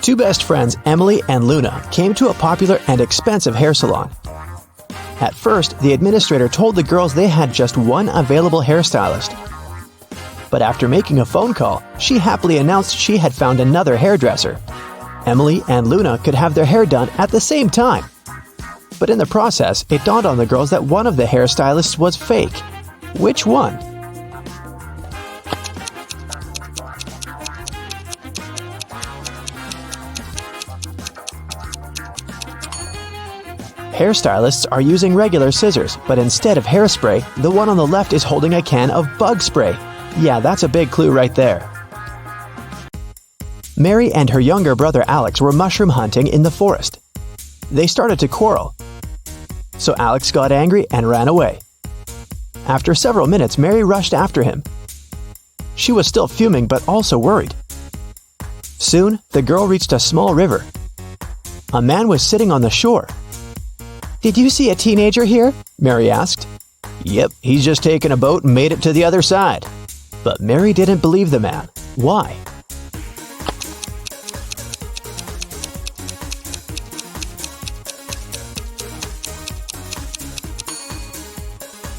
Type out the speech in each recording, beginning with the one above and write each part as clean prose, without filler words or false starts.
Two best friends, Emily and Luna, came to a popular and expensive hair salon. At first, the administrator told the girls they had just one available hairstylist. But after making a phone call, she happily announced she had found another hairdresser. Emily and Luna could have their hair done at the same time. But in the process, it dawned on the girls that one of the hairstylists was fake. Which one? Hairstylists are using regular scissors, but instead of hairspray, the one on the left is holding a can of bug spray. Yeah, that's a big clue right there. Mary and her younger brother Alex were mushroom hunting in the forest. They started to quarrel. So Alex got angry and ran away. After several minutes, Mary rushed after him. She was still fuming but also worried. Soon, the girl reached a small river. A man was sitting on the shore. "Did you see a teenager here?" Mary asked. "Yep, he's just taken a boat and made it to the other side." But Mary didn't believe the man. Why?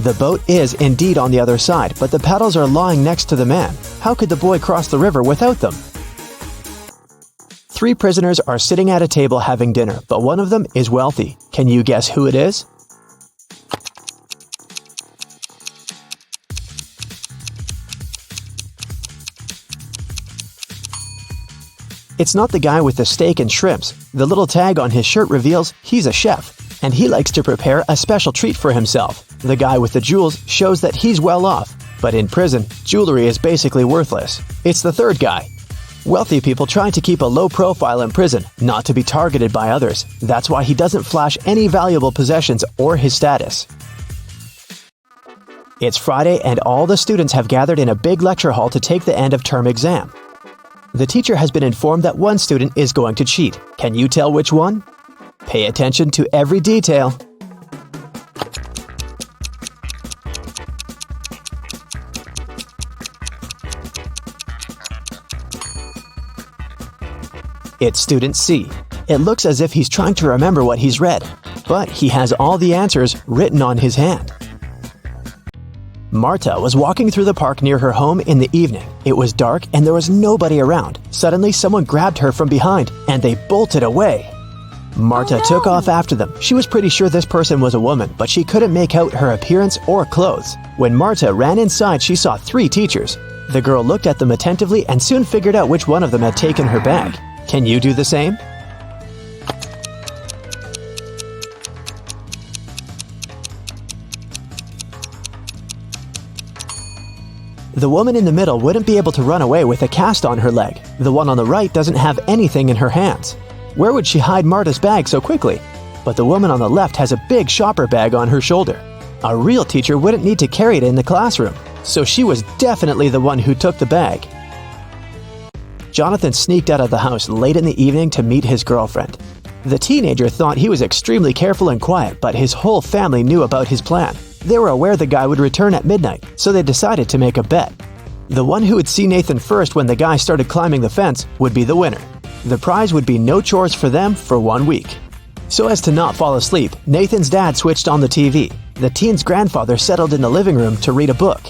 The boat is indeed on the other side, but the paddles are lying next to the man. How could the boy cross the river without them? Three prisoners are sitting at a table having dinner, but one of them is wealthy. Can you guess who it is? It's not the guy with the steak and shrimps. The little tag on his shirt reveals he's a chef, and he likes to prepare a special treat for himself. The guy with the jewels shows that he's well off, but in prison, jewelry is basically worthless. It's the third guy. Wealthy people try to keep a low profile in prison, not to be targeted by others. That's why he doesn't flash any valuable possessions or his status. It's Friday and all the students have gathered in a big lecture hall to take the end of term exam. The teacher has been informed that one student is going to cheat. Can you tell which one? Pay attention to every detail. It's student C. It looks as if he's trying to remember what he's read, but he has all the answers written on his hand. Marta was walking through the park near her home in the evening. It was dark and there was nobody around. Suddenly, someone grabbed her from behind and they bolted away. Marta took off after them. She was pretty sure this person was a woman, but she couldn't make out her appearance or clothes. When Marta ran inside, she saw three teachers. The girl looked at them attentively and soon figured out which one of them had taken her bag. Can you do the same? The woman in the middle wouldn't be able to run away with a cast on her leg. The one on the right doesn't have anything in her hands. Where would she hide Marta's bag so quickly? But the woman on the left has a big shopper bag on her shoulder. A real teacher wouldn't need to carry it in the classroom, so she was definitely the one who took the bag. Jonathan sneaked out of the house late in the evening to meet his girlfriend. The teenager thought he was extremely careful and quiet, but his whole family knew about his plan. They were aware the guy would return at midnight, so they decided to make a bet. The one who would see Nathan first when the guy started climbing the fence would be the winner. The prize would be no chores for them for 1 week. So as to not fall asleep, Nathan's dad switched on the TV. The teen's grandfather settled in the living room to read a book.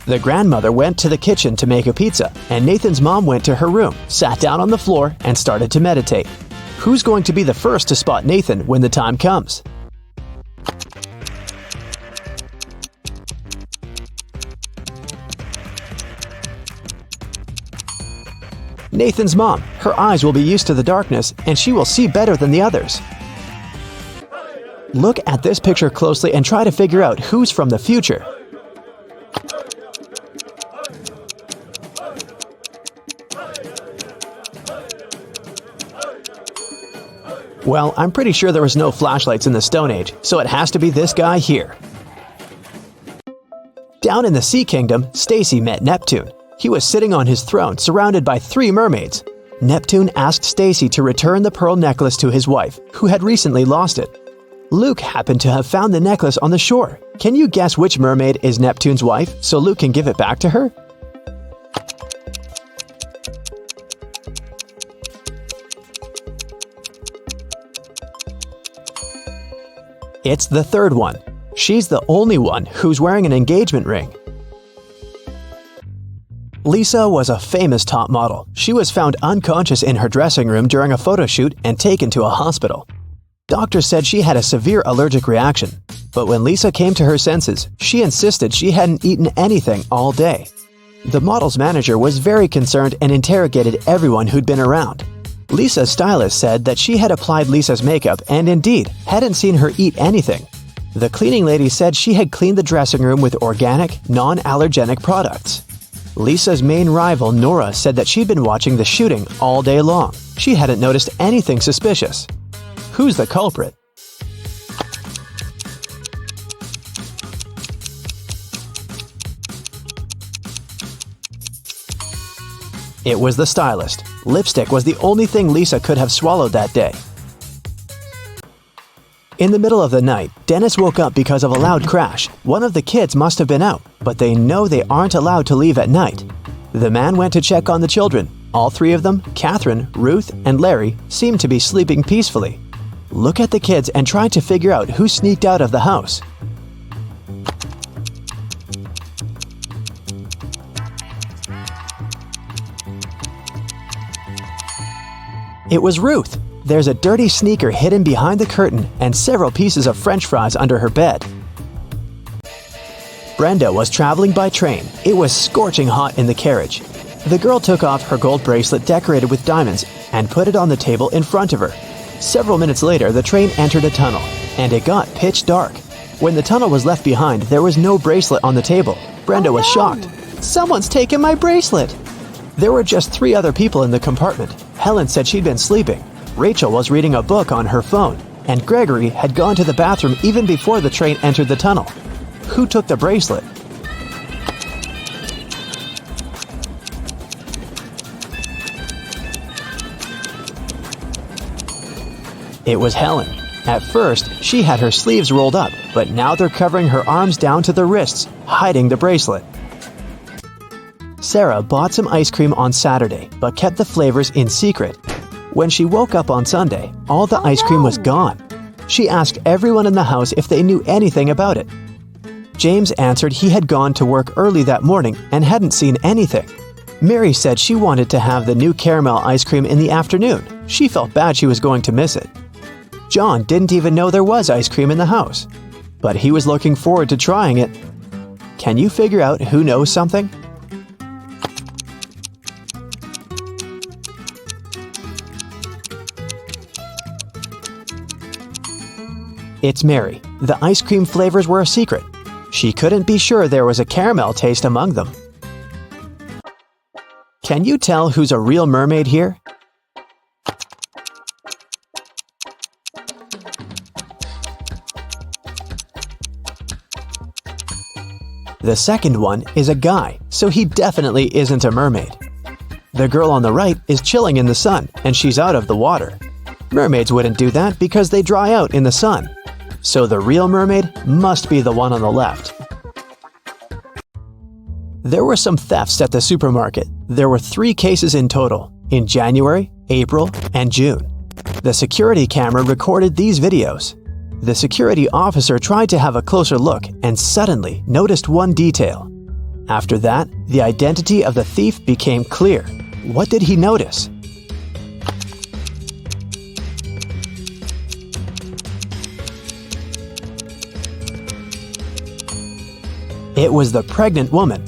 The grandmother went to the kitchen to make a pizza, and Nathan's mom went to her room, sat down on the floor, and started to meditate. Who's going to be the first to spot Nathan when the time comes? Nathan's mom. Her eyes will be used to the darkness, and she will see better than the others. Look at this picture closely and try to figure out who's from the future. Well, I'm pretty sure there was no flashlights in the Stone Age, so it has to be this guy here. Down in the Sea Kingdom, Stacy met Neptune. He was sitting on his throne, surrounded by 3 mermaids. Neptune asked Stacy to return the pearl necklace to his wife, who had recently lost it. Luke happened to have found the necklace on the shore. Can you guess which mermaid is Neptune's wife, so Luke can give it back to her? It's the third one. She's the only one who's wearing an engagement ring. Lisa was a famous top model. She was found unconscious in her dressing room during a photo shoot and taken to a hospital. Doctors said she had a severe allergic reaction, but when Lisa came to her senses, she insisted she hadn't eaten anything all day. The model's manager was very concerned and interrogated everyone who'd been around. Lisa's stylist said that she had applied Lisa's makeup and indeed hadn't seen her eat anything. The cleaning lady said she had cleaned the dressing room with organic, non-allergenic products. Lisa's main rival, Nora, said that she'd been watching the shooting all day long. She hadn't noticed anything suspicious. Who's the culprit? It was the stylist. Lipstick was the only thing Lisa could have swallowed that day. In the middle of the night, Dennis woke up because of a loud crash. One of the kids must have been out, but they know they aren't allowed to leave at night. The man went to check on the children. All three of them, Catherine, Ruth, and Larry, seemed to be sleeping peacefully. Look at the kids and try to figure out who sneaked out of the house. It was Ruth. There's a dirty sneaker hidden behind the curtain and several pieces of French fries under her bed. Brenda was traveling by train. It was scorching hot in the carriage. The girl took off her gold bracelet decorated with diamonds and put it on the table in front of her. Several minutes later, the train entered a tunnel, and it got pitch dark. When the tunnel was left behind, there was no bracelet on the table. Brenda was shocked. "Someone's taken my bracelet!" There were just 3 other people in the compartment. Helen said she'd been sleeping. Rachel was reading a book on her phone, and Gregory had gone to the bathroom even before the train entered the tunnel. Who took the bracelet? It was Helen. At first, she had her sleeves rolled up, but now they're covering her arms down to the wrists, hiding the bracelet. Sarah bought some ice cream on Saturday, but kept the flavors in secret. When she woke up on Sunday, all the ice cream was gone. She asked everyone in the house if they knew anything about it. James answered he had gone to work early that morning and hadn't seen anything. Mary said she wanted to have the new caramel ice cream in the afternoon. She felt bad she was going to miss it. John didn't even know there was ice cream in the house, but he was looking forward to trying it. Can you figure out who knows something? It's Mary. The ice cream flavors were a secret. She couldn't be sure there was a caramel taste among them. Can you tell who's a real mermaid here? The second one is a guy, so he definitely isn't a mermaid. The girl on the right is chilling in the sun, and she's out of the water. Mermaids wouldn't do that because they dry out in the sun. So the real mermaid must be the one on the left. There were some thefts at the supermarket. There were 3 cases in total, in January, April, and June. The security camera recorded these videos. The security officer tried to have a closer look and suddenly noticed one detail. After that, the identity of the thief became clear. What did he notice? It was the pregnant woman.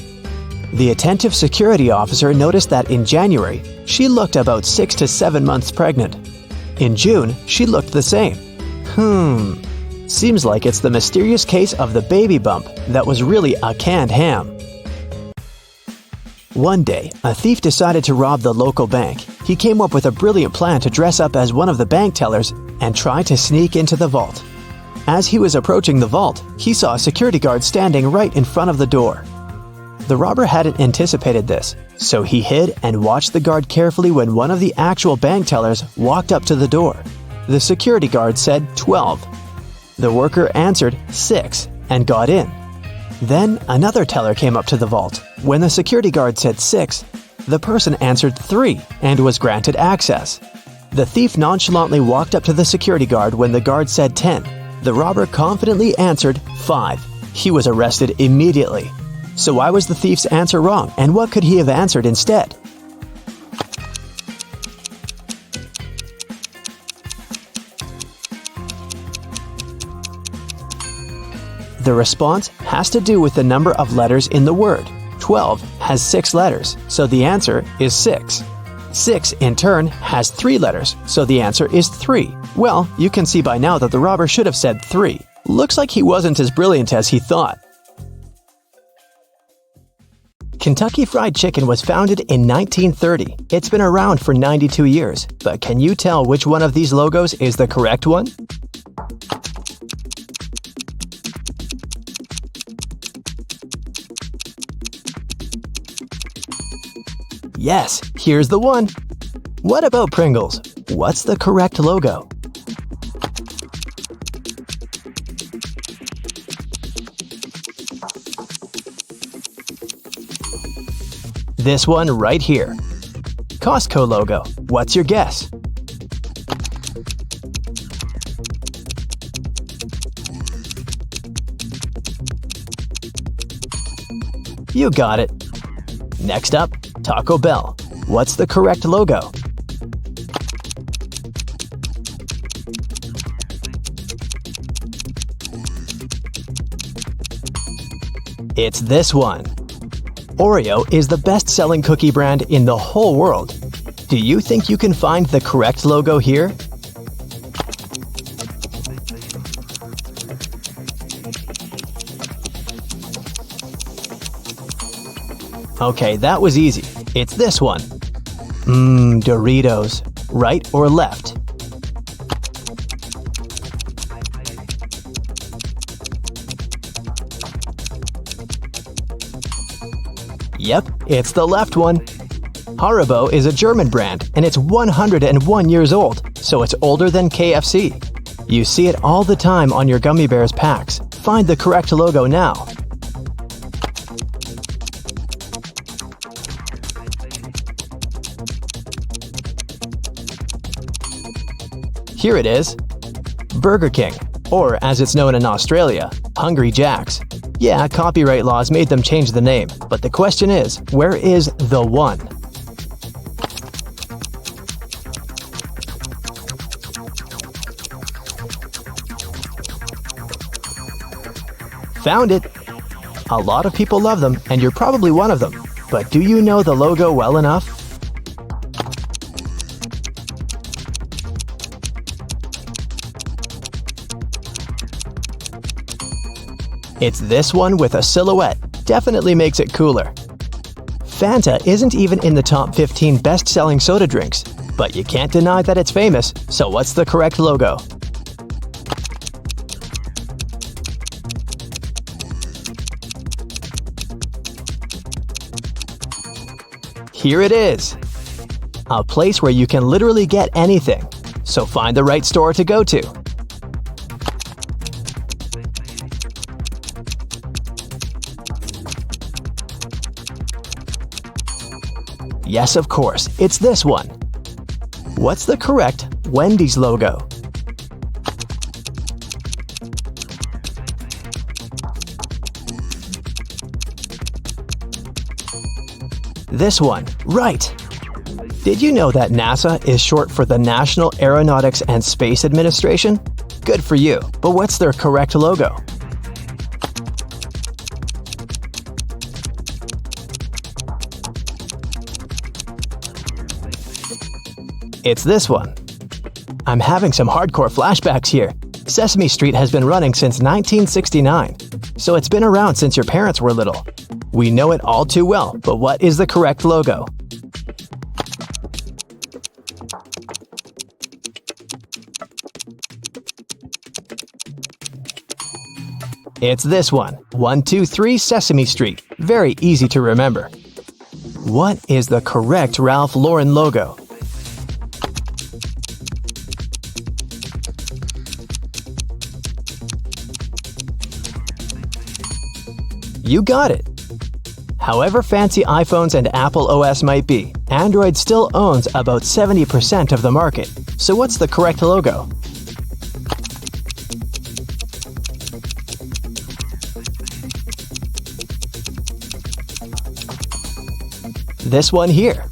The attentive security officer noticed that in January, she looked about 6 to 7 months pregnant. In June, she looked the same. Seems like it's the mysterious case of the baby bump that was really a canned ham. One day, a thief decided to rob the local bank. He came up with a brilliant plan to dress up as one of the bank tellers and try to sneak into the vault. As he was approaching the vault, he saw a security guard standing right in front of the door. The robber hadn't anticipated this, so he hid and watched the guard carefully when one of the actual bank tellers walked up to the door. The security guard said 12. The worker answered 6 and got in. Then another teller came up to the vault. When the security guard said 6, the person answered 3 and was granted access. The thief nonchalantly walked up to the security guard when the guard said 10. The robber confidently answered 5. He was arrested immediately. So why was the thief's answer wrong, and what could he have answered instead? The response has to do with the number of letters in the word. 12 has 6 letters, so the answer is 6. 6, in turn, has 3 letters, so the answer is 3. Well, you can see by now that the robber should have said 3. Looks like he wasn't as brilliant as he thought. Kentucky Fried Chicken was founded in 1930. It's been around for 92 years, but can you tell which one of these logos is the correct one? Yes, here's the one. What about Pringles? What's the correct logo? This one right here. Costco logo. What's your guess? You got it. Next up, Taco Bell. What's the correct logo? It's this one. Oreo is the best-selling cookie brand in the whole world. Do you think you can find the correct logo here? Okay, that was easy. It's this one. Doritos. Right or left? Yep, it's the left one. Haribo is a German brand, and it's 101 years old, so it's older than KFC. You see it all the time on your gummy bears packs. Find the correct logo now. Here it is. Burger King, or as it's known in Australia, Hungry Jack's. Yeah, copyright laws made them change the name, but the question is, where is the one? Found it! A lot of people love them, and you're probably one of them. But do you know the logo well enough? It's this one with a silhouette. Definitely makes it cooler. Fanta isn't even in the top 15 best-selling soda drinks, but you can't deny that it's famous, so what's the correct logo? Here it is. A place where you can literally get anything, so find the right store to go to. Yes, of course, it's this one. What's the correct Wendy's logo? This one, right. Did you know that NASA is short for the National Aeronautics and Space Administration? Good for you, but what's their correct logo? It's this one. I'm having some hardcore flashbacks here. Sesame Street has been running since 1969, so it's been around since your parents were little. We know it all too well, but what is the correct logo? It's this one, 123 Sesame Street. Very easy to remember. What is the correct Ralph Lauren logo? You got it! However fancy iPhones and Apple OS might be, Android still owns about 70% of the market. So what's the correct logo? this one here.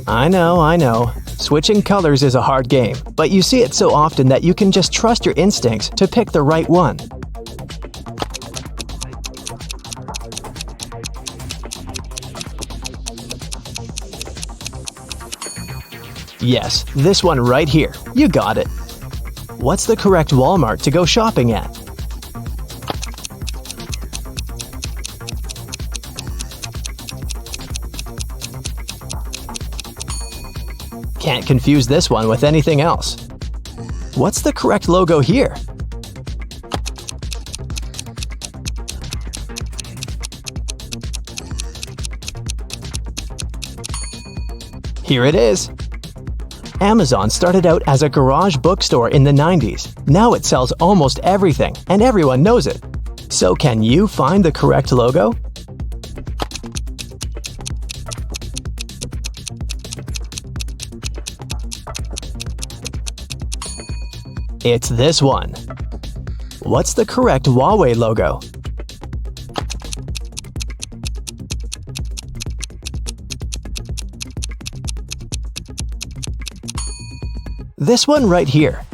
I know. Switching colors is a hard game, but you see it so often that you can just trust your instincts to pick the right one. Yes, this one right here. You got it. What's the correct Walmart to go shopping at? Can't confuse this one with anything else. What's the correct logo here? Here it is. Amazon started out as a garage bookstore in the 90s. Now it sells almost everything, and everyone knows it. So can you find the correct logo? It's this one. What's the correct Huawei logo? This one right here.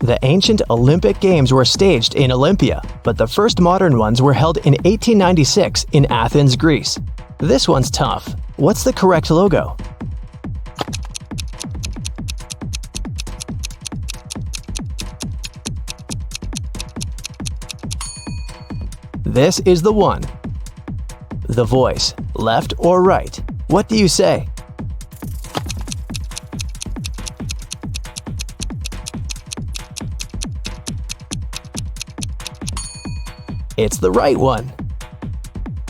The ancient Olympic Games were staged in Olympia, but the first modern ones were held in 1896 in Athens, Greece. This one's tough. What's the correct logo? This is the one. The voice, left or right? What do you say? It's the right one.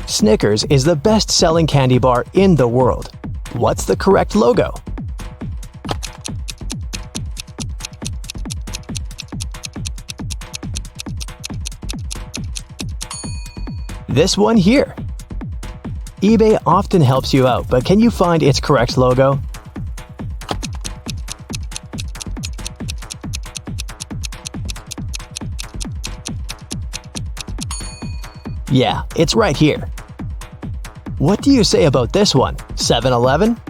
Snickers is the best-selling candy bar in the world. What's the correct logo? This one here. eBay often helps you out, but can you find its correct logo? Yeah, it's right here. What do you say about this one? 7-Eleven?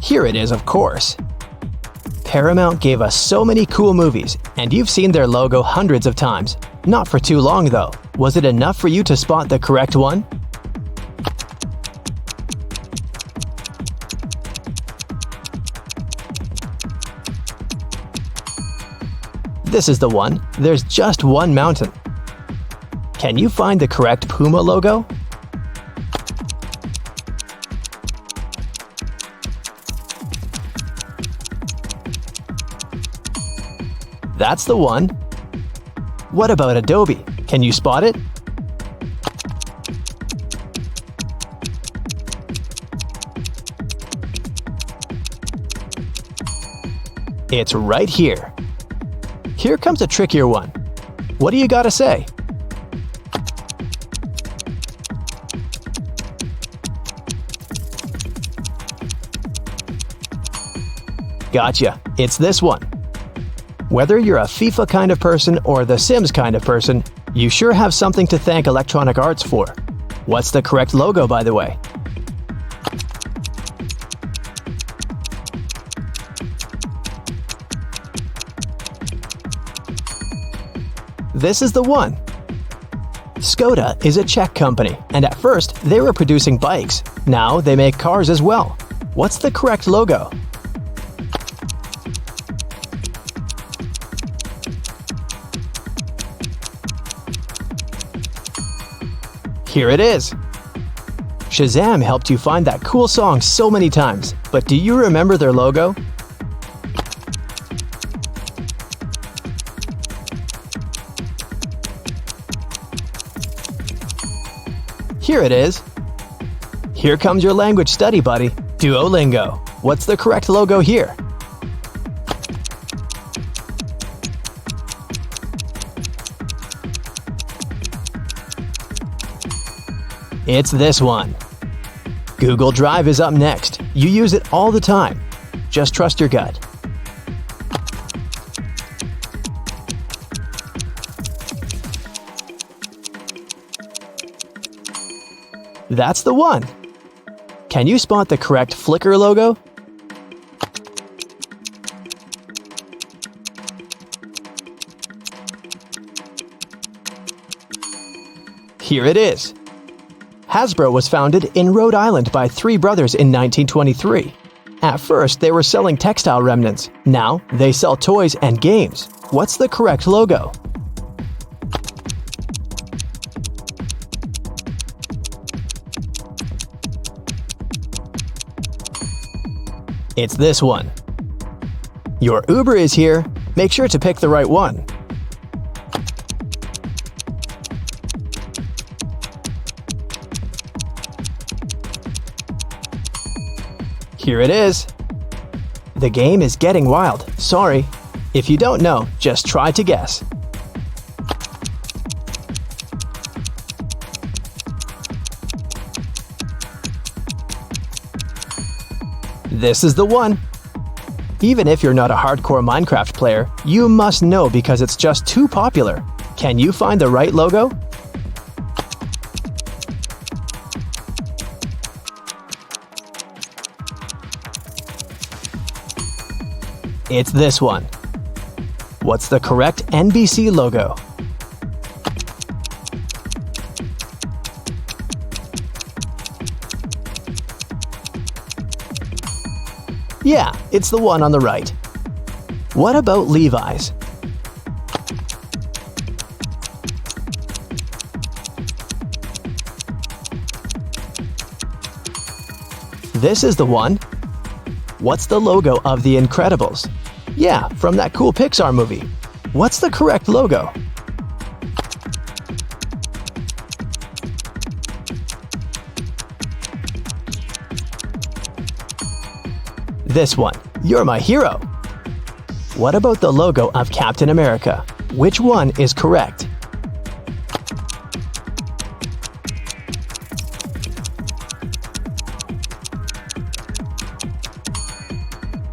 Here it is, of course. Paramount gave us so many cool movies, and you've seen their logo hundreds of times. Not for too long, though. Was it enough for you to spot the correct one? This is the one. There's just one mountain. Can you find the correct Puma logo? That's the one. What about Adobe? Can you spot it? It's right here. Here comes a trickier one. What do you gotta say? Gotcha. It's this one. Whether you're a FIFA kind of person or the Sims kind of person, you sure have something to thank Electronic Arts for. What's the correct logo, by the way? This is the one. Skoda is a Czech company, and at first they were producing bikes. Now they make cars as well. What's the correct logo? Here it is. Shazam helped you find that cool song so many times, but do you remember their logo? Here it is. Here comes your language study buddy, Duolingo. What's the correct logo here? It's this one. Google Drive is up next. You use it all the time. Just trust your gut. That's the one! Can you spot the correct Flickr logo? Here it is. Hasbro was founded in Rhode Island by three brothers in 1923. At first, they were selling textile remnants. Now, they sell toys and games. What's the correct logo? It's this one. Your Uber is here. Make sure to pick the right one. Here it is. The game is getting wild. Sorry. If you don't know, just try to guess. This is the one. Even if you're not a hardcore Minecraft player, you must know because it's just too popular. Can you find the right logo? It's this one. What's the correct NBC logo? Yeah, it's the one on the right. What about Levi's? This is the one. What's the logo of The Incredibles? Yeah, from that cool Pixar movie. What's the correct logo? This one. You're my hero. What about the logo of Captain America? Which one is correct?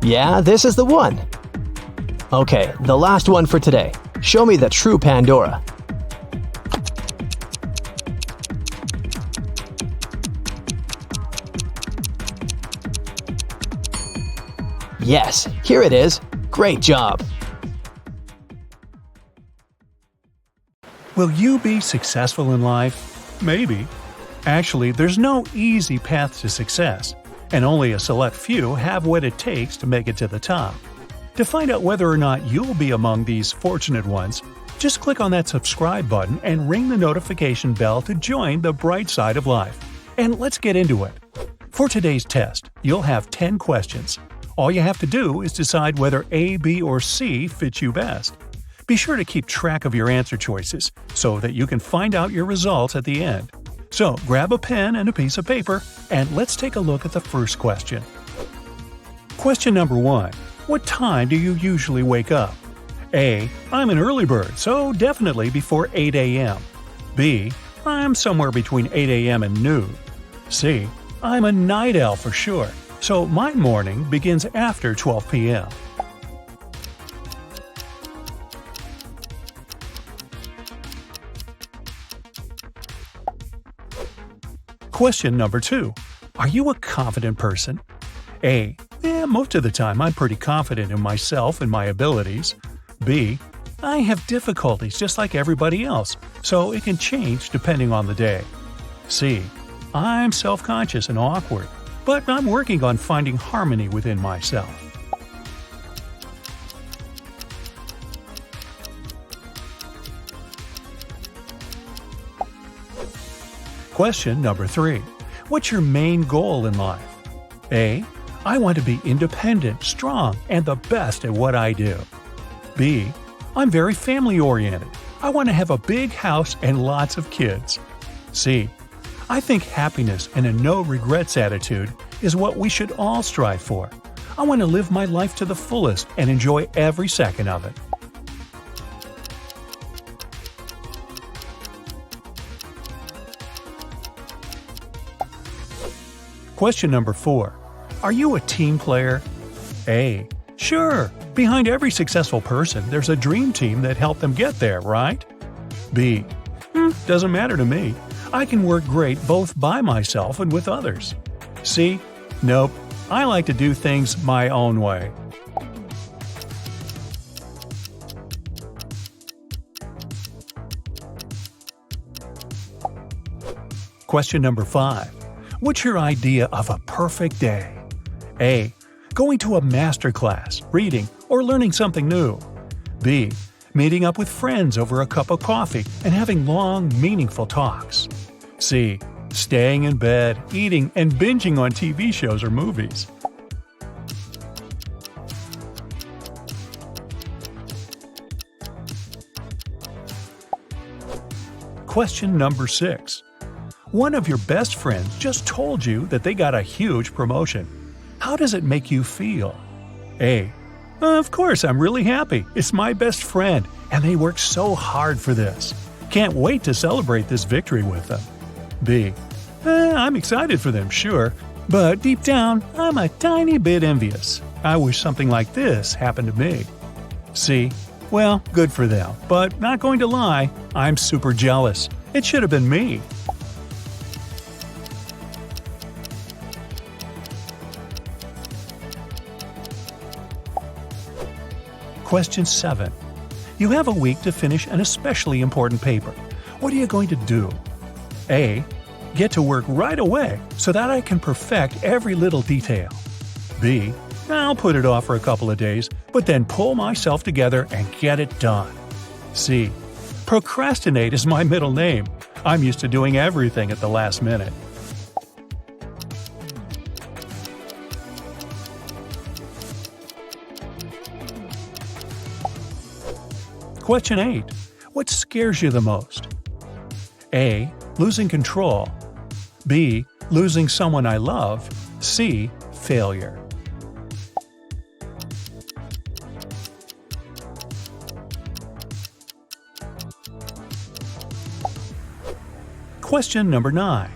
Yeah, this is the one. Okay, the last one for today. Show me the true Pandora. Yes, here it is. Great job. Will you be successful in life? Maybe. Actually, there's no easy path to success, and only a select few have what it takes to make it to the top. To find out whether or not you'll be among these fortunate ones, just click on that subscribe button and ring the notification bell to join the bright side of life. And let's get into it. For today's test, you'll have 10 questions. All you have to do is decide whether A, B, or C fits you best. Be sure to keep track of your answer choices so that you can find out your results at the end. So grab a pen and a piece of paper, and let's take a look at the first question. Question number 1. What time do you usually wake up? A. I'm an early bird, so definitely before 8 a.m. B. I'm somewhere between 8 a.m. and noon. C. I'm a night owl for sure, so my morning begins after 12 p.m. Question number 2. Are you a confident person? A. Most of the time I'm pretty confident in myself and my abilities. B. I have difficulties just like everybody else, so it can change depending on the day. C. I'm self-conscious and awkward, but I'm working on finding harmony within myself. Question number 3. What's your main goal in life? A. I want to be independent, strong, and the best at what I do. B. I'm very family-oriented. I want to have a big house and lots of kids. C. I think happiness and a no-regrets attitude is what we should all strive for. I want to live my life to the fullest and enjoy every second of it. Question number 4. Are you a team player? A. Sure. Behind every successful person, there's a dream team that helped them get there, right? B. Doesn't matter to me. I can work great both by myself and with others. C. Nope, I like to do things my own way. Question number 5. What's your idea of a perfect day? A. Going to a master class, reading, or learning something new. B. Meeting up with friends over a cup of coffee and having long, meaningful talks. C. Staying in bed, eating, and binging on TV shows or movies. Question number 6. One of your best friends just told you that they got a huge promotion. How does it make you feel? A. Of course, I'm really happy. It's my best friend, and they worked so hard for this. Can't wait to celebrate this victory with them. B. I'm excited for them, sure, but deep down, I'm a tiny bit envious. I wish something like this happened to me. C. Well, good for them, but not going to lie, I'm super jealous. It should have been me. Question 7. You have a week to finish an especially important paper. What are you going to do? A. Get to work right away so that I can perfect every little detail. B. I'll put it off for a couple of days, but then pull myself together and get it done. C. Procrastinate is my middle name. I'm used to doing everything at the last minute. Question 8. What scares you the most? A. Losing control. B. Losing someone I love. C. Failure. Question number 9.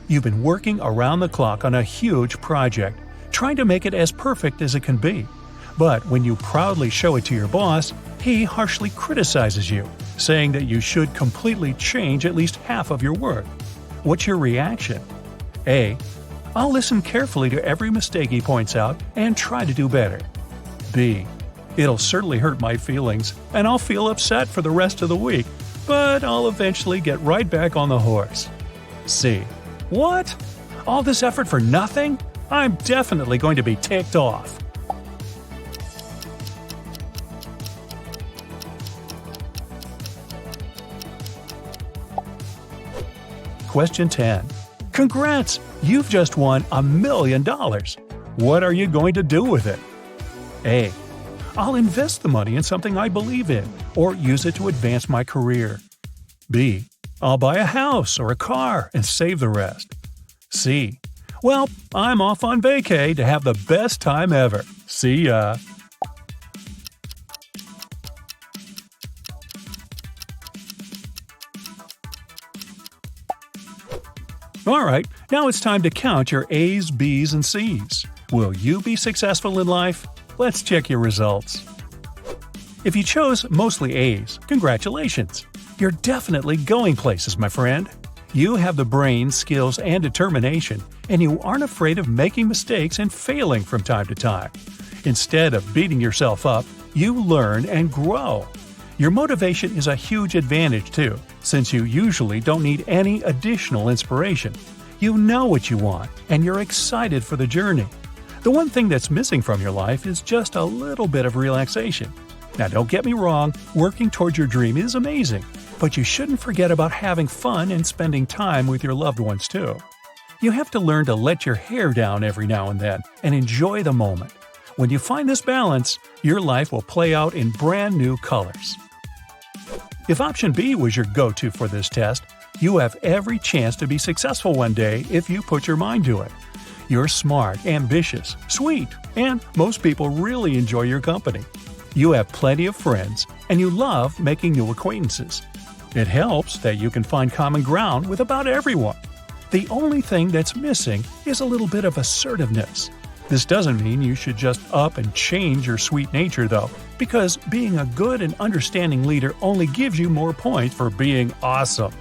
You've been working around the clock on a huge project, trying to make it as perfect as it can be. But when you proudly show it to your boss, he harshly criticizes you, saying that you should completely change at least half of your work. What's your reaction? A. I'll listen carefully to every mistake he points out and try to do better. B. It'll certainly hurt my feelings, and I'll feel upset for the rest of the week, but I'll eventually get right back on the horse. C. What? All this effort for nothing? I'm definitely going to be ticked off. Question 10. Congrats! You've just won $1 million. What are you going to do with it? A. I'll invest the money in something I believe in, or use it to advance my career. B. I'll buy a house or a car and save the rest. C. Well, I'm off on vacay to have the best time ever. See ya! Alright, now it's time to count your A's, B's, and C's. Will you be successful in life? Let's check your results. If you chose mostly A's, congratulations! You're definitely going places, my friend. You have the brain, skills, and determination, and you aren't afraid of making mistakes and failing from time to time. Instead of beating yourself up, you learn and grow. Your motivation is a huge advantage too, since you usually don't need any additional inspiration. You know what you want, and you're excited for the journey. The one thing that's missing from your life is just a little bit of relaxation. Now don't get me wrong, working towards your dream is amazing, but you shouldn't forget about having fun and spending time with your loved ones too. You have to learn to let your hair down every now and then and enjoy the moment. When you find this balance, your life will play out in brand new colors. If option B was your go-to for this test, you have every chance to be successful one day if you put your mind to it. You're smart, ambitious, sweet, and most people really enjoy your company. You have plenty of friends, and you love making new acquaintances. It helps that you can find common ground with about everyone. The only thing that's missing is a little bit of assertiveness. This doesn't mean you should just up and change your sweet nature though, because being a good and understanding leader only gives you more points for being awesome.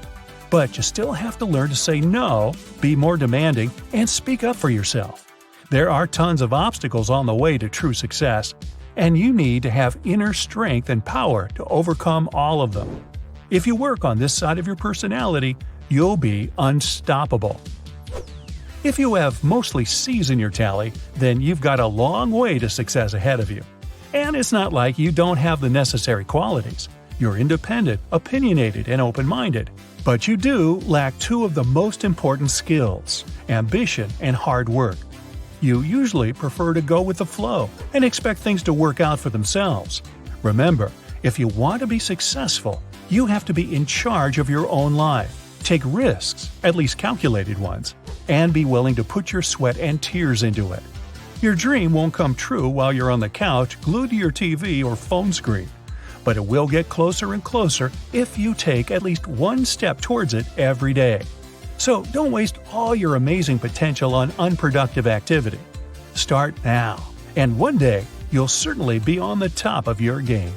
But you still have to learn to say no, be more demanding, and speak up for yourself. There are tons of obstacles on the way to true success, and you need to have inner strength and power to overcome all of them. If you work on this side of your personality, you'll be unstoppable. If you have mostly C's in your tally, then you've got a long way to success ahead of you. And it's not like you don't have the necessary qualities. You're independent, opinionated, and open-minded. But you do lack two of the most important skills: ambition and hard work. You usually prefer to go with the flow and expect things to work out for themselves. Remember, if you want to be successful, you have to be in charge of your own life. Take risks, at least calculated ones, and be willing to put your sweat and tears into it. Your dream won't come true while you're on the couch glued to your TV or phone screen, but it will get closer and closer if you take at least one step towards it every day. So don't waste all your amazing potential on unproductive activity. Start now, and one day you'll certainly be on the top of your game.